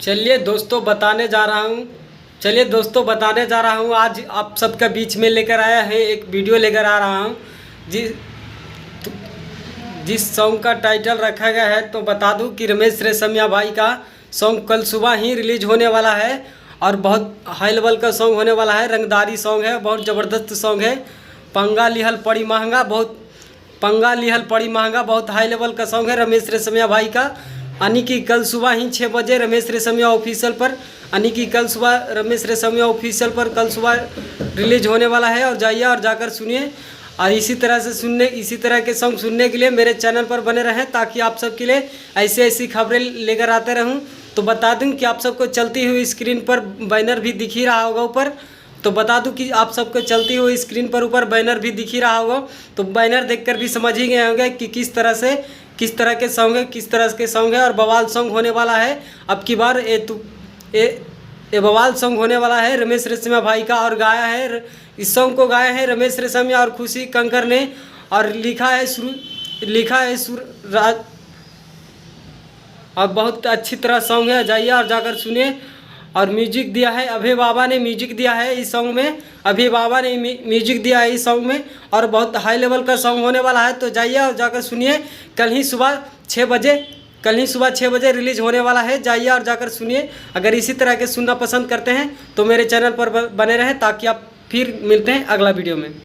चलिए दोस्तों बताने जा रहा हूँ आज आप सबके बीच में लेकर आया है एक वीडियो लेकर आ रहा हूँ जिस सॉन्ग का टाइटल रखा गया है। तो बता दूं कि रमेश रेशमिया भाई का सॉन्ग कल सुबह ही रिलीज होने वाला है और बहुत हाई लेवल का सॉन्ग होने वाला है। रंगदारी सॉन्ग है, बहुत ज़बरदस्त सॉन्ग है। पंगा लिहल पड़ी महंगा बहुत हाई लेवल का सॉन्ग है रमेश रेशमिया भाई का। यानी कि कल सुबह ही 6 बजे रमेश रेशमिया ऑफिशियल पर कल सुबह रिलीज होने वाला है। और जाइए और जाकर सुनिए। और इसी तरह के सॉन्ग सुनने के लिए मेरे चैनल पर बने रहें ताकि आप सबके लिए ऐसी खबरें लेकर आते रहूं। तो बता दूं कि आप सबको चलती हुई स्क्रीन पर बैनर भी दिख ही रहा होगा ऊपर। तो बता दूं कि आप सबको चलती हुई स्क्रीन पर ऊपर बैनर भी दिख ही रहा होगा। तो बैनर देखकर भी समझ ही गए होंगे कि किस तरह के सॉन्ग है और बवाल सॉन्ग होने वाला है। अब की बार ये बवाल सॉन्ग होने वाला है रमेश रेशमिया भाई का। और इस सॉन्ग को गाया है रमेश रेशमिया और खुशी कंकर ने। और लिखा है सुरराज। और बहुत अच्छी तरह सॉन्ग है, जाइए और जाकर सुनिए। और म्यूजिक दिया है अभय बाबा ने म्यूजिक दिया है इस सॉन्ग में। और बहुत हाई लेवल का सॉन्ग होने वाला है। तो जाइए और जाकर सुनिए। कल ही सुबह 6 बजे रिलीज होने वाला है। जाइए और जाकर सुनिए। अगर इसी तरह के सुनना पसंद करते हैं तो मेरे चैनल पर बने रहें ताकि आप फिर मिलते हैं अगला वीडियो में।